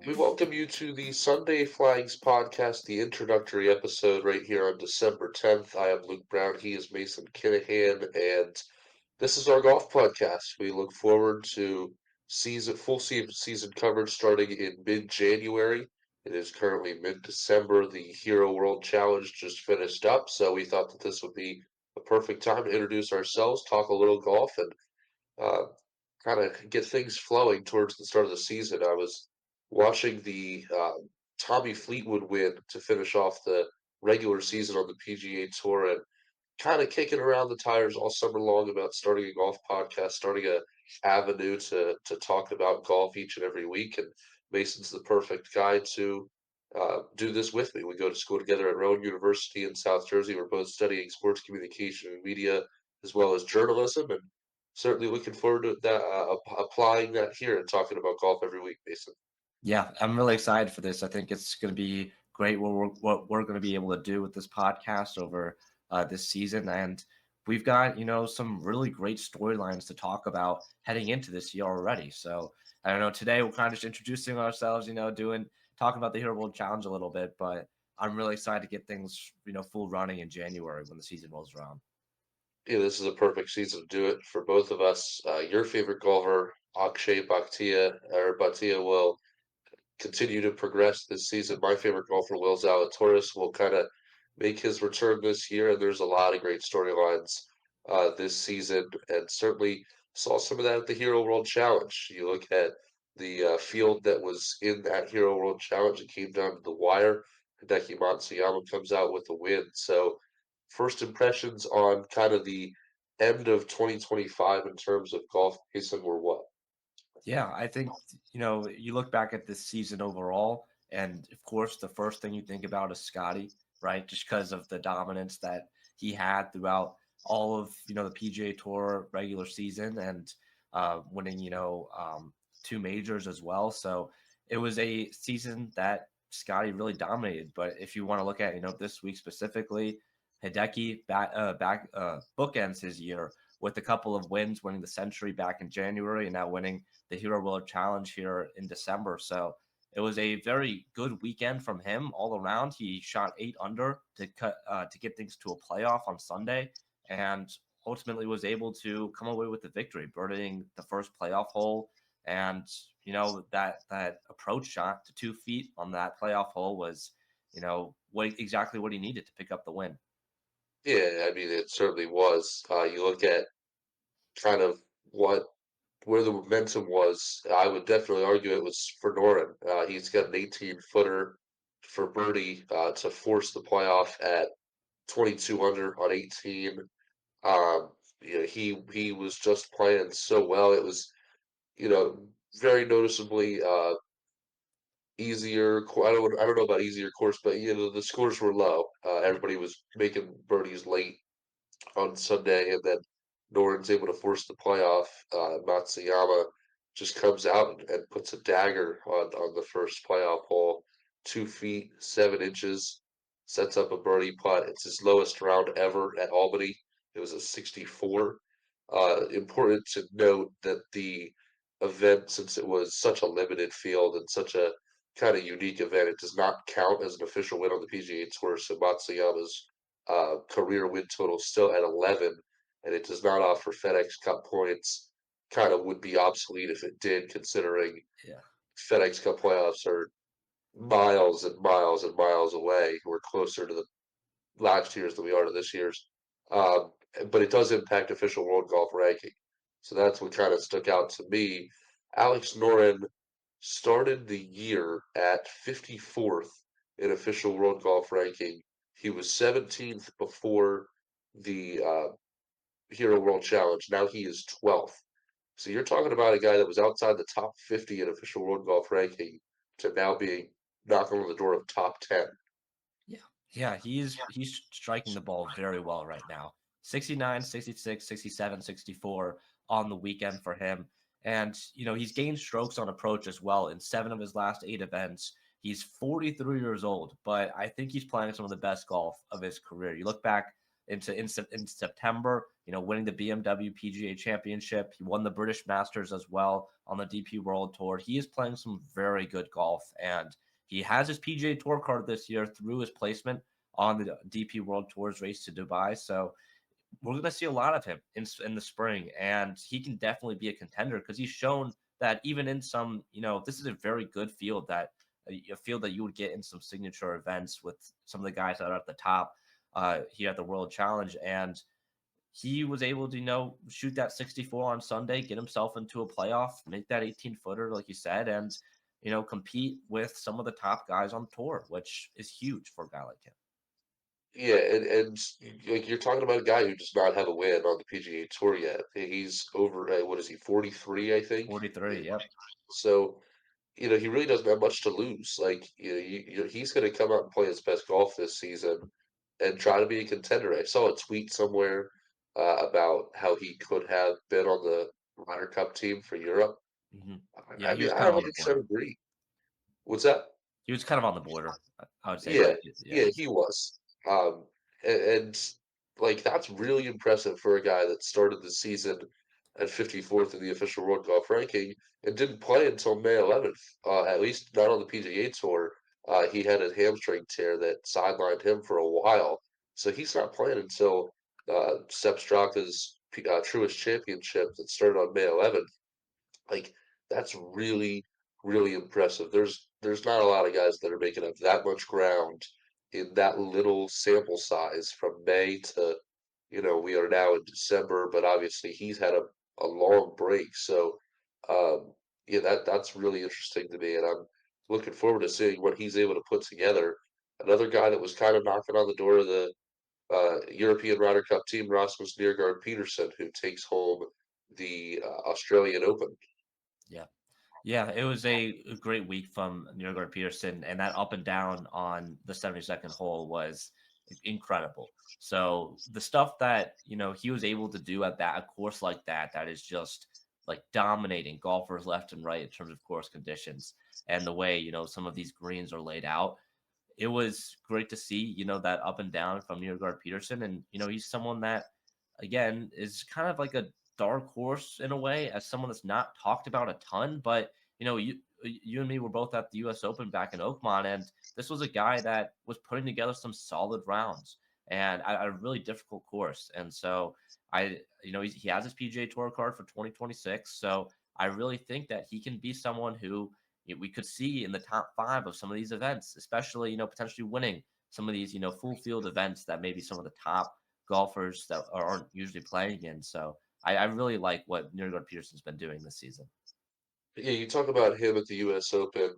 We welcome you to the Sunday Flags podcast, the introductory episode right here on December 10th. I am Luke Brown. He is Mason Kinnahan, and this is our golf podcast. We look forward to full season coverage starting in mid-January. It is currently mid-December. The Hero World Challenge just finished up, so we thought that this would be a perfect time to introduce ourselves, talk a little golf, and uh, kind of get things flowing towards the start of the season. I was watching the Tommy Fleetwood win to finish off the regular season on the PGA Tour and kind of kicking around the tires all summer long about starting a golf podcast, starting a avenue to talk about golf each and every week. And Mason's the perfect guy to do this with me. We go to school together at Rowan University in South Jersey. We're both studying sports communication and media as well as journalism, and certainly looking forward to that applying that here and talking about golf every week, Mason. Yeah, I'm really excited for this. I think it's going to be great what we're going to be able to do with this podcast over this season. And we've got, some really great storylines to talk about heading into this year already. So I don't know, today we're kind of just introducing ourselves, talking about the Hero World Challenge a little bit, but I'm really excited to get things, full running in January when the season rolls around. Yeah, this is a perfect season to do it for both of us. Your favorite golfer, Akshay Bhatia, will continue to progress this season. My favorite golfer, Will Zalatoris, will kind of make his return this year, and there's a lot of great storylines this season, and certainly saw some of that at the Hero World Challenge. You look at the field that was in that Hero World Challenge; it came down to the wire. Hideki Matsuyama comes out with the win. So, first impressions on kind of the end of 2025 in terms of golf pacing were what? Yeah, I think, you look back at this season overall, and of course, the first thing you think about is Scotty, right? Just because of the dominance that he had throughout all of, the PGA Tour regular season and winning, two majors as well. So it was a season that Scotty really dominated. But if you want to look at, this week specifically, Hideki bookends his year with a couple of wins, winning the Century back in January and now winning the Hero World Challenge here in December. So it was a very good weekend from him all around. He shot 8 under to get things to a playoff on Sunday, and ultimately was able to come away with the victory, birdieing the first playoff hole. And that approach shot to 2 feet on that playoff hole was, exactly what he needed to pick up the win. Yeah, I mean, it certainly was. You look at kind of what where the momentum was. I would definitely argue it was for Noren. He's got an 18-footer for birdie to force the playoff at 22 under on 18. He was just playing so well. It was you know very noticeably easier. I don't know about easier course, but the scores were low. Everybody was making birdies late on Sunday, and then Noren's able to force the playoff. Matsuyama just comes out and puts a dagger on the first playoff hole, 2 feet 7 inches, sets up a birdie putt. It's his lowest round ever at Albany. It was a 64. Important to note that the event, since it was such a limited field and such a kind of unique event, it does not count as an official win on the PGA Tour. So Matsuyama's career win total still at 11, and it does not offer FedEx Cup points. Kind of would be obsolete if it did, considering Yeah. FedEx Cup playoffs are miles and miles and miles away. We're closer to the last year's than we are to this year's. Um, but it does impact official world golf ranking. So that's what kind of stuck out to me. Alex Noren started the year at 54th in official world golf ranking. He was 17th before the Hero World Challenge. Now he is 12th. So you're talking about a guy that was outside the top 50 in official world golf ranking to now being knocking on the door of top 10. Yeah. Yeah, he's striking the ball very well right now. 69, 66, 67, 64 on the weekend for him. And, he's gained strokes on approach as well in 7 of his last 8 events. He's 43 years old, but I think he's playing some of the best golf of his career. You look back in September. Winning the BMW PGA Championship. He won the British Masters as well on the DP World Tour. He is playing some very good golf, and he has his PGA Tour card this year through his placement on the DP World Tour's race to Dubai. So we're going to see a lot of him in the spring, and he can definitely be a contender because he's shown that even in some, this is a very good field that a field that you would get in some signature events with some of the guys that are at the top here at the World Challenge. And he was able to, shoot that 64 on Sunday, get himself into a playoff, make that 18-footer, like you said, and, compete with some of the top guys on tour, which is huge for a guy like him. Yeah, and like you're talking about a guy who does not have a win on the PGA Tour yet. He's over, what is he, 43, I think. 43, yep. So, he really doesn't have much to lose. Like, he's going to come out and play his best golf this season and try to be a contender. I saw a tweet somewhere about how he could have been on the Ryder Cup team for Europe. hmm Yeah, I he mean, was I kind of on the 100% border. agree. What's that? He was kind of on the border, I would say, Yeah, but yeah. yeah, he was. And like that's really impressive for a guy that started the season at 54th in the official World Golf ranking and didn't play until May 11th. At least not on the PGA Tour. He had a hamstring tear that sidelined him for a while, so he's not playing until Sepp Straka's Truist Championship that started on May 11th. Like that's really, really impressive. There's not a lot of guys that are making up that much ground in that little sample size from May to, we are now in December, but obviously he's had a long break. So yeah, that's really interesting to me, and I'm looking forward to seeing what he's able to put together. Another guy that was kind of knocking on the door of the European Ryder Cup team, Rasmus Niergaard Peterson, who takes home the Australian Open. Yeah. Yeah, it was a great week from Nurgard Peterson, and that up and down on the 72nd hole was incredible. So the stuff that he was able to do at that a course like that is just like dominating golfers left and right in terms of course conditions and the way some of these greens are laid out. It was great to see, that up and down from Niergaard Peterson. And, he's someone that, again, is kind of like a dark horse in a way, as someone that's not talked about a ton. But, you and me were both at the US Open back in Oakmont, and this was a guy that was putting together some solid rounds and at a really difficult course. And so he has his PGA Tour card for 2026. So I really think that he can be someone who we could see in the top 5 of some of these events, especially, potentially winning some of these, full field events that maybe some of the top golfers that aren't usually playing in. So I really like what Nirgard Peterson's been doing this season. Yeah, you talk about him at the U.S. Open.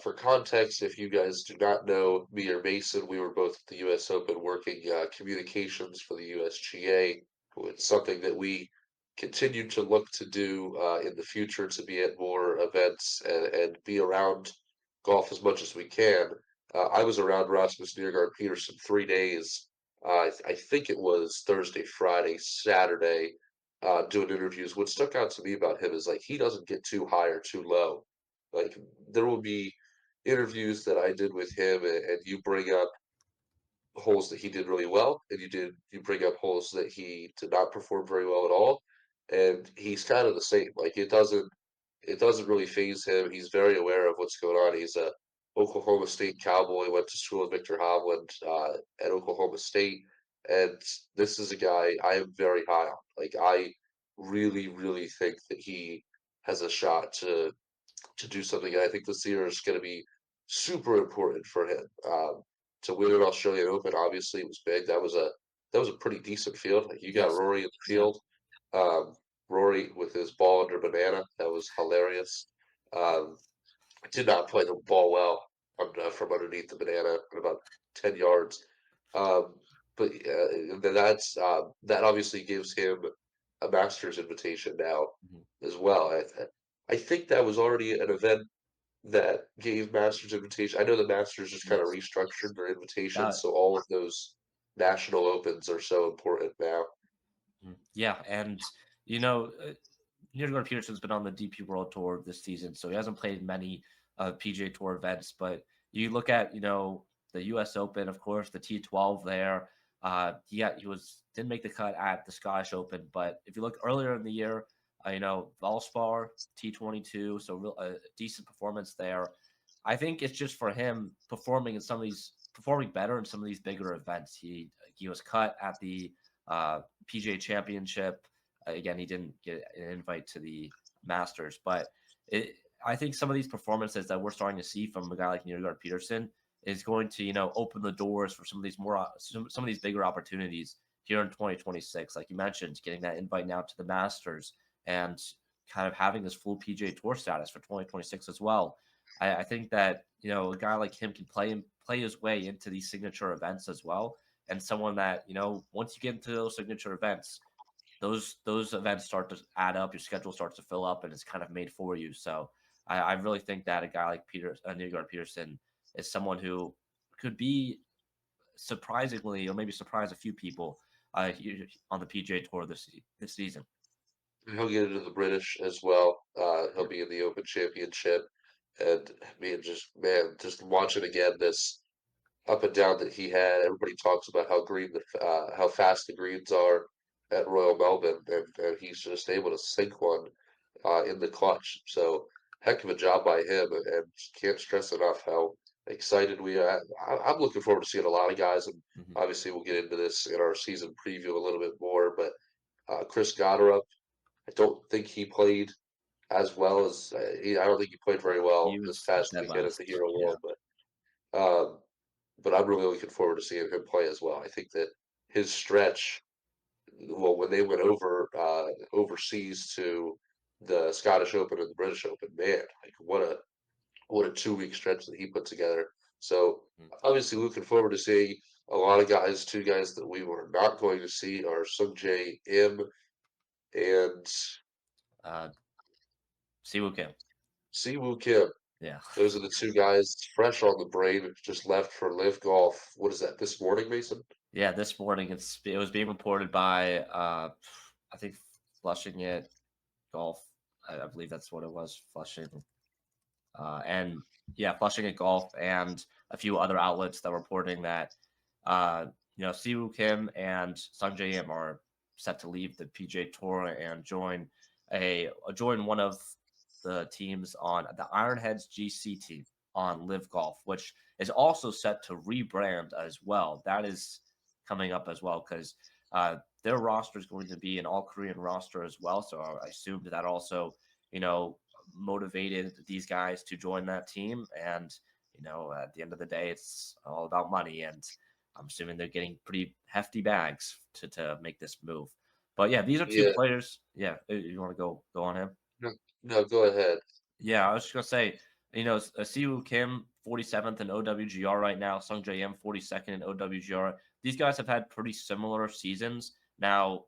For context, if you guys do not know me or Mason, we were both at the U.S. Open working communications for the USGA. It's something that we continue to look to do in the future to be at more events and be around golf as much as we can. I was around Rasmus Niergaard Peterson 3 days. I think it was Thursday, Friday, Saturday doing interviews. What stuck out to me about him is like he doesn't get too high or too low. Like there will be interviews that I did with him, and you bring up holes that he did really well, and you bring up holes that he did not perform very well at all, and he's kind of the same. Like it doesn't really phase him. He's very aware of what's going on. He's a Oklahoma State Cowboy, went to school with Victor Hovland at Oklahoma State, and this is a guy I am very high on. Like I really, really think that he has a shot to do something. And I think this year is going to be super important for him. To win an Australian Open, obviously, was big. That was a pretty decent field. Like you got Yes. Rory in the Yeah. field. Rory with his ball under banana. That was hilarious. Um, did not play the ball well from underneath the banana at about 10 yards. Um, but that obviously gives him a Masters invitation now Mhm. as well. I think that was already an event that gave Masters invitation. I know the Masters just kind of Yes. restructured their invitations, That so all of those national opens are so important now. Yeah, and you know, uh, Nirgard Peterson's been on the DP World Tour this season, so he hasn't played many PGA Tour events. But you look at the U.S. Open, of course, the T12 there. He was didn't make the cut at the Scottish Open, but if you look earlier in the year, Valspar T22, so real decent performance there. I think it's just for him performing better in some of these bigger events. He was cut at the PGA Championship. Again, he didn't get an invite to the Masters, but I think some of these performances that we're starting to see from a guy like Njorgen Peterson is going to open the doors for some of these some of these bigger opportunities here in 2026. Like you mentioned, getting that invite now to the Masters and kind of having this full PGA Tour status for 2026 as well. I think that a guy like him can play his way into these signature events as well, and someone that once you get into those signature events, those events start to add up. Your schedule starts to fill up, and it's kind of made for you. So I really think that a guy like Njorgen Peterson is someone who could be surprisingly, or maybe surprise a few people on the PGA Tour this season. He'll get into the British as well. He'll Yeah. be in the Open Championship, and just watching again this up and down that he had. Everybody talks about how fast the greens are at Royal Melbourne, and he's just able to sink one in the clutch. So heck of a job by him, and can't stress enough how excited we are. I'm looking forward to seeing a lot of guys, and Hmm. obviously we'll get into this in our season preview a little bit more. But Chris Gotterup, I don't think he played as well as I don't think he played very well He this was past dead weekend at the last. Hero Yeah. World, um, but I'm really looking forward to seeing him play as well. I think that his stretch, well, when they went overseas to the Scottish Open and the British Open, man, like what a 2 week stretch that he put together. So Mhm. obviously looking forward to seeing a lot of guys. Two guys that we were not going to see are Sung J M and Uh, Siwoo Kim. Siwoo Kim. Yeah. Those are the two guys fresh on the brain, just left for Live Golf. What is that, this morning, Mason? Yeah, this morning it was being reported by I think Flushing It Golf. I believe that's what it was, Flushing. And yeah, Flushing at Golf and a few other outlets that were reporting that Siwoo Kim and Sung Jae Im are set to leave the PGA Tour and join one of the teams on the Ironheads GC team on Live Golf, which is also set to rebrand as well. That is coming up as well because their roster is going to be an all Korean roster as well. So I assumed that also you know motivated these guys to join that team. And, at the end of the day, it's all about money. And I'm assuming they're getting pretty hefty bags to make this move. But yeah, these are two Yeah, players. Yeah, you want to go on him? no, no, go ahead. Yeah, I was just gonna say, Siwoo Kim 47th in OWGR right now, Sung J M 42nd in OWGR. These guys have had pretty similar seasons. Now,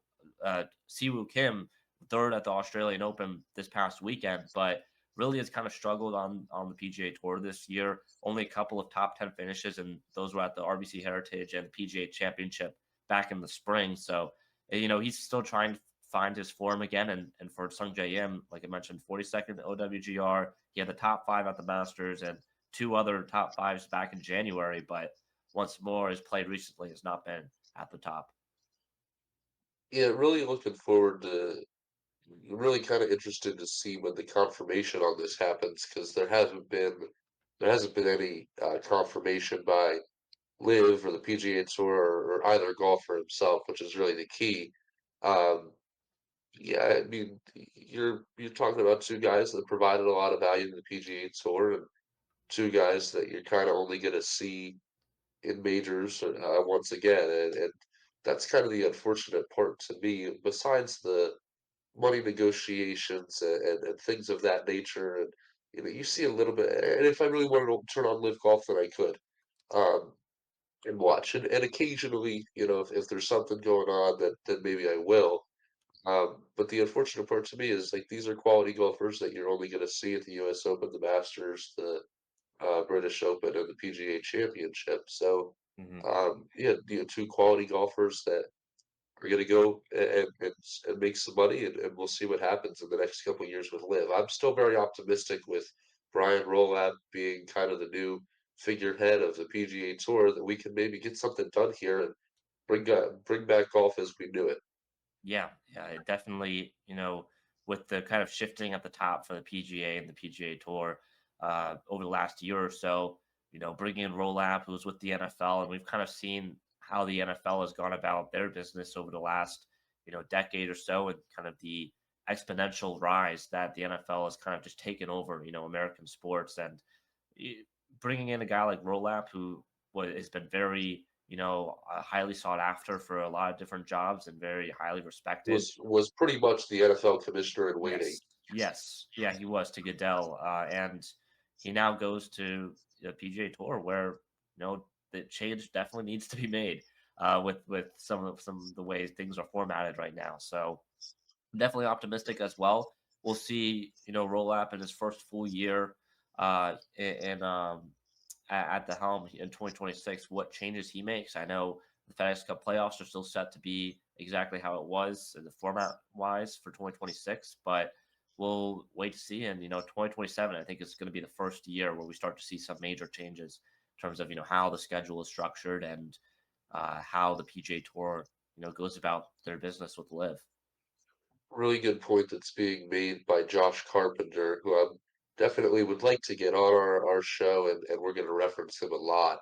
Siwoo Kim third at the Australian Open this past weekend, but really has kind of struggled on the PGA Tour this year. Only a couple of top 10 finishes, and those were at the RBC Heritage and the PGA Championship back in the spring. So, he's still trying to find his form again. And for Sung J M, like I mentioned, 42nd OWGR. He had the top five at the Masters and two other top fives back in January. But once more, his play recently has not been at the top. Yeah, really looking forward to, really kind of interested to see when the confirmation on this happens because there hasn't been any confirmation by Live or the PGA Tour or either golfer himself, which is really the key. Um, yeah, I mean, you're talking about two guys that provided a lot of value to the PGA Tour and two guys that you're kind of only going to see in majors once again, and that's kind of the unfortunate part to me. Besides the money negotiations and things of that nature, and you see a little bit. And if I really wanted to turn on Live Golf, then I could, um, and watch. And occasionally, if there's something going on, then maybe I will. But the unfortunate part to me is like these are quality golfers that you're only going to see at the U.S. Open, the Masters, the British Open, and the PGA Championship. So, Hmm. yeah, two quality golfers that are going to go and make some money, and we'll see what happens in the next couple of years with Liv. I'm still very optimistic with Brian Rolab being kind of the new figurehead of the PGA Tour that we can maybe get something done here. bring back golf as we knew it. Yeah, yeah, it definitely, with the kind of shifting at the top for the PGA and the PGA Tour over the last year or so, bringing in Rolap, who was with the NFL, and we've kind of seen how the NFL has gone about their business over the last, decade or so, and kind of the exponential rise that the NFL has kind of just taken over, American sports, and eh, bringing in a guy like Rolap, who has been very highly sought after for a lot of different jobs and very highly respected. Was pretty much the NFL commissioner in waiting. Yes, yes, yeah, he was to Goodell, and he now goes to the PGA Tour, where the change definitely needs to be made with some of the ways things are formatted right now. So definitely optimistic as well. We'll see, Rolap in his first full year at the helm in 2026, what changes he makes. I know the FedEx Cup playoffs are still set to be exactly how it was in the format wise for 2026, but we'll wait to see. And 2027, I think, is going to be the first year where we start to see some major changes in terms of how the schedule is structured and how the PGA Tour goes about their business with Live. Really good point that's being made by Josh Carpenter, who I definitely would like to get on our show, and we're going to reference him a lot.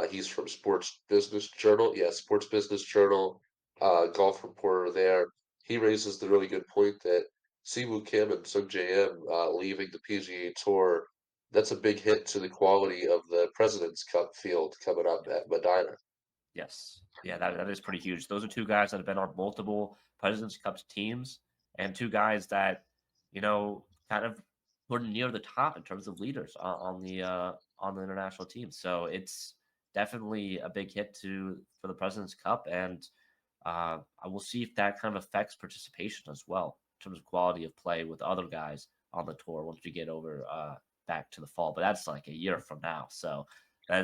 He's from Sports Business Journal. Yeah, Sports Business Journal, golf reporter there. He raises the really good point that Siwoo Kim and Sung J M leaving the PGA Tour, that's a big hit to the quality of the President's Cup field coming up at Medina. Yes. Yeah, that is pretty huge. Those are two guys that have been on multiple President's Cup teams and two guys that, kind of were near the top in terms of leaders on the international team. So it's definitely a big hit to for the President's Cup, and I will see if that kind of affects participation as well in terms of quality of play with other guys on the tour once we get over back to the fall. But that's like a year from now, so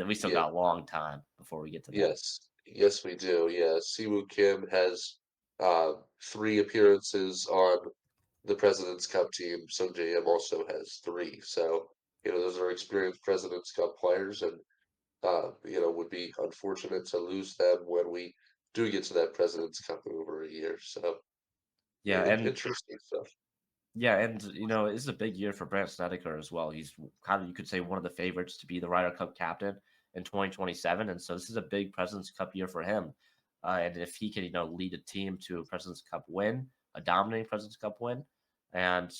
we still Yeah, got a long time before we get to that. yes, yes, we do. Yeah, Siwoo Kim has 3 appearances on the President's Cup team. Sung J M also has 3. So, those are experienced President's Cup players, and would be unfortunate to lose them when we do get to that President's Cup in over a year. So, Yeah, and interesting stuff. yeah, and this is a big year for Brant Snedeker as well. He's kind of, you could say, one of the favorites to be the Ryder Cup captain in 2027, and so this is a big President's Cup year for him. And if he can, lead a team to a President's Cup win, a dominating President's Cup win, and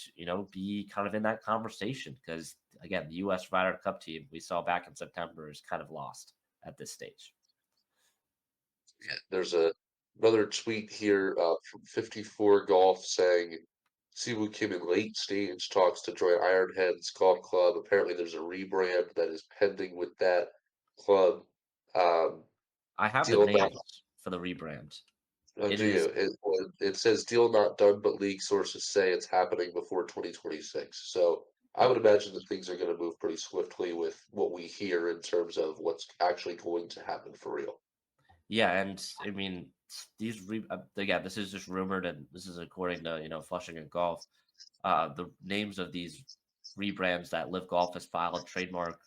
be kind of in that conversation, because again, the U.S. Ryder Cup team we saw back in September is kind of lost at this stage. There's another tweet here from 54 Golf saying Siwoo Kim in late stage talks to join Ironheads Golf Club. Apparently, there's a rebrand that is pending with that club. Um, I have the deal not names for the rebrand. It do you? is It says deal not done, but league sources say it's happening before 2026. So I would imagine that things are going to move pretty swiftly with what we hear in terms of what's actually going to happen for real. Yeah, and I mean again, this is just rumored, and this is according to Flushing and Golf. The names of these rebrands that Live Golf has filed trademark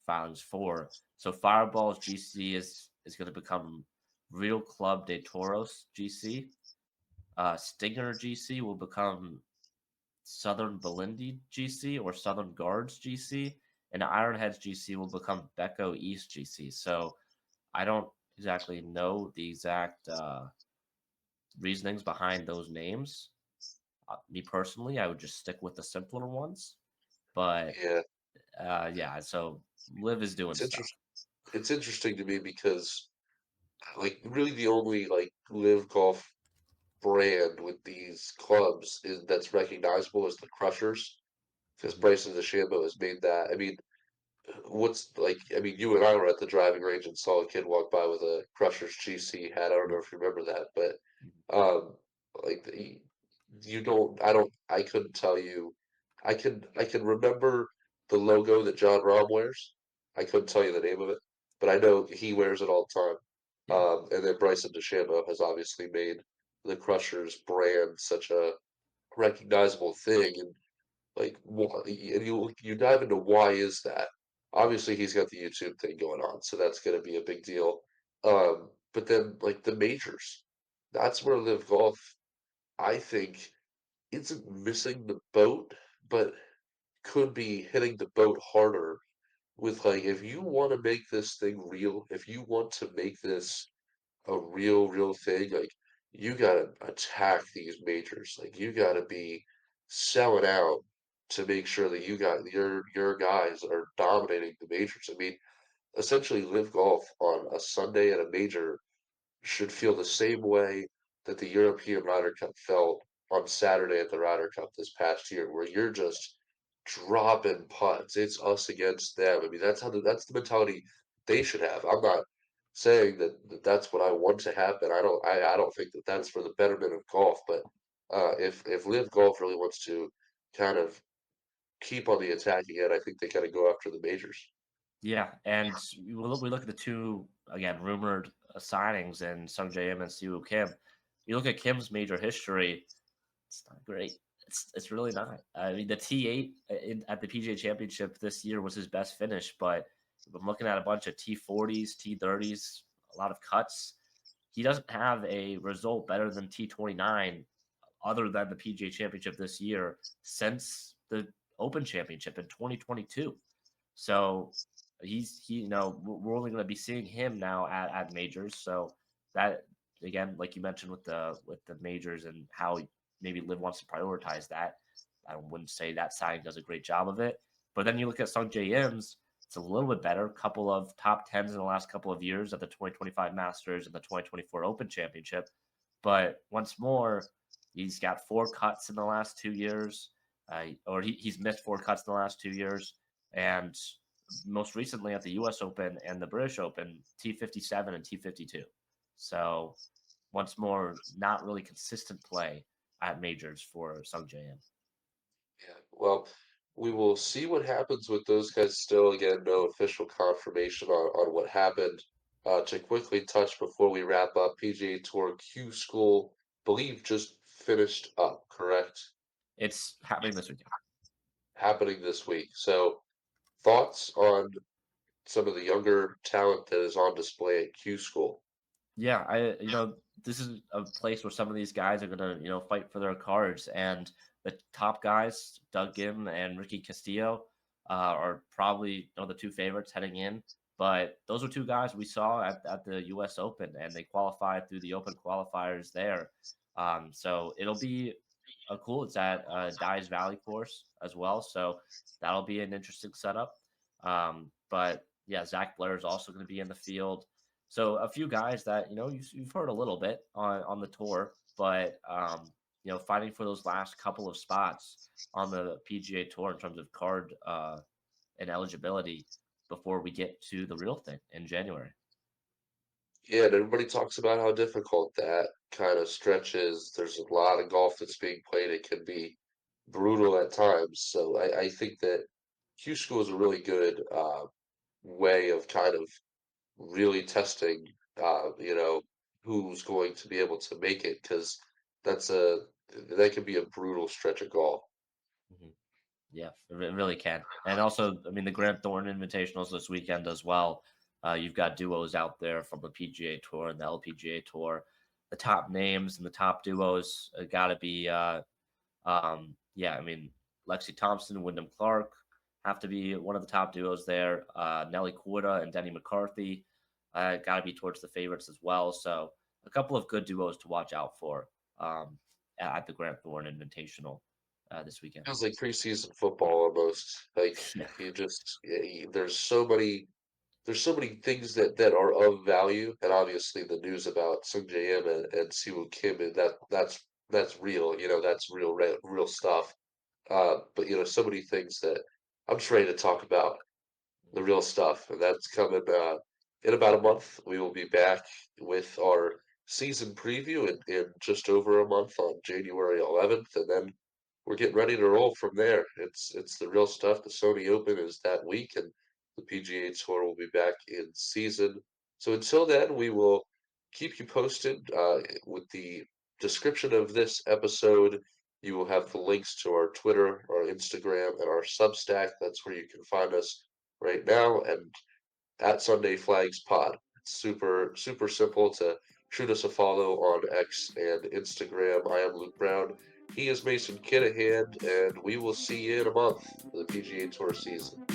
filings for. So Fireballs GC is going to become Real Club de Toros GC. Stinger GC will become Southern Belindi GC or Southern Guards GC, and Ironheads GC will become Becco East GC. So I don't exactly know the exact reasonings behind those names. Me personally, I would just stick with the simpler ones. But Yeah, yeah, so Liv is doing it's stuff. interesting. It's interesting to me because like really the only like live golf brand with these clubs is that's recognizable as the Crushers because Mhm. Bryson DeChambeau has made that. I mean, what's like? I mean, you and I were at the driving range and saw a kid walk by with a Crushers GC hat. I don't know if you remember that, but Mhm. um, like you don't. I don't. I couldn't tell you. I can remember the logo that John Rahm wears. I couldn't tell you the name of it, but I know he wears it all the time. Yeah, And then Bryson DeChambeau has obviously made the Crushers brand such a recognizable thing, and like, and you dive into why is that? Obviously, he's got the YouTube thing going on, so that's going to be a big deal. But then like the majors, that's where Live Golf, I think, isn't missing the boat, but could be hitting the boat harder with like if you want to make this thing real, if you want to make this a real thing, like you gotta attack these majors. Like you gotta be selling out to make sure that you got your guys are dominating the majors. I mean, essentially live golf on a Sunday at a major should feel the same way that the European Ryder Cup felt on Saturday at the Ryder Cup this past year, where you're just dropping putts. It's us against them. I mean, that's the mentality they should have. I'm not saying that that's what I want to happen. I don't think that that's for the betterment of golf. But if Live Golf really wants to kind of keep on the attack again, I think they got to go after the majors. Yeah, and we look at the two again rumored signings in Sung J M and Siwoo Kim. You look at Kim's major history; it's not great. It's really not. I mean, the T8 at the PGA Championship this year was his best finish, but I'm looking at a bunch of T40s, T30s, a lot of cuts. He doesn't have a result better than T29 other than the PGA Championship this year since the Open Championship in 2022. So we're only going to be seeing him now at majors. So that again, like you mentioned with the majors and how maybe Liv wants to prioritize that. I wouldn't say that signing does a great job of it. But then you look at Sung J M's, it's a little bit better. Couple of top tens in the last couple of years at the 2025 Masters and the 2024 Open Championship. But once more, he's got four cuts in the last 2 years, he's missed four cuts in the last 2 years, and most recently at the U.S. Open and the British Open, T57 and T52. So once more, not really consistent play at majors for Sung Jae. Yeah, well, we will see what happens with those guys still. Again, no official confirmation on what happened. To quickly touch before we wrap up, PGA Tour Q School, believe just finished up, correct? It's happening this weekend. Happening this week. So, thoughts on some of the younger talent that is on display at Q School? Yeah, this is a place where some of these guys are gonna, fight for their cards, and the top guys, Doug Gim and Ricky Castillo, are probably the two favorites heading in. But those are two guys we saw at the U.S. Open, and they qualified through the Open qualifiers there. So it'll be a cool. It's at Dyes Valley course as well, so that'll be an interesting setup. But yeah, Zach Blair is also going to be in the field. So a few guys that you've heard a little bit on the tour, but fighting for those last couple of spots on the PGA Tour in terms of card and eligibility before we get to the real thing in January. Yeah, and everybody talks about how difficult that kind of stretch is. There's a lot of golf that's being played. It can be brutal at times. So I think that Q School is a really good way of kind of really testing, who's going to be able to make it because that's that can be a brutal stretch of golf. Mhm. Yeah, it really can. And also, I mean, the Grant Thornton Invitationals this weekend as well. You've got duos out there from the PGA Tour and the LPGA Tour. The top names and the top duos got to be, yeah, I mean, Lexi Thompson, Wyndham Clark have to be one of the top duos there. Nelly Korda and Denny McCarthy got to be towards the favorites as well. So a couple of good duos to watch out for at the Grant Thornton Invitational this weekend. Feels like preseason football almost. Like Yeah. you just there's so many things that are of value, and obviously the news about Sung J M and Siwoo Kim, and that's real. That's real stuff. But so many things that I'm just ready to talk about the real stuff, and that's coming in about a month. We will be back with our season preview in just over a month on January 11th, and then we're getting ready to roll from there. It's the real stuff. The Sony Open is that week, and the PGA Tour will be back in season. So until then, we will keep you posted with the description of this episode. You will have the links to our Twitter, our Instagram, and our Substack. That's where you can find us right now and at Sunday Flags Pod. super simple to shoot us a follow on X and Instagram. I am Luke Brown. He is Mason Kinnahan, and we will see you in a month for the PGA Tour season.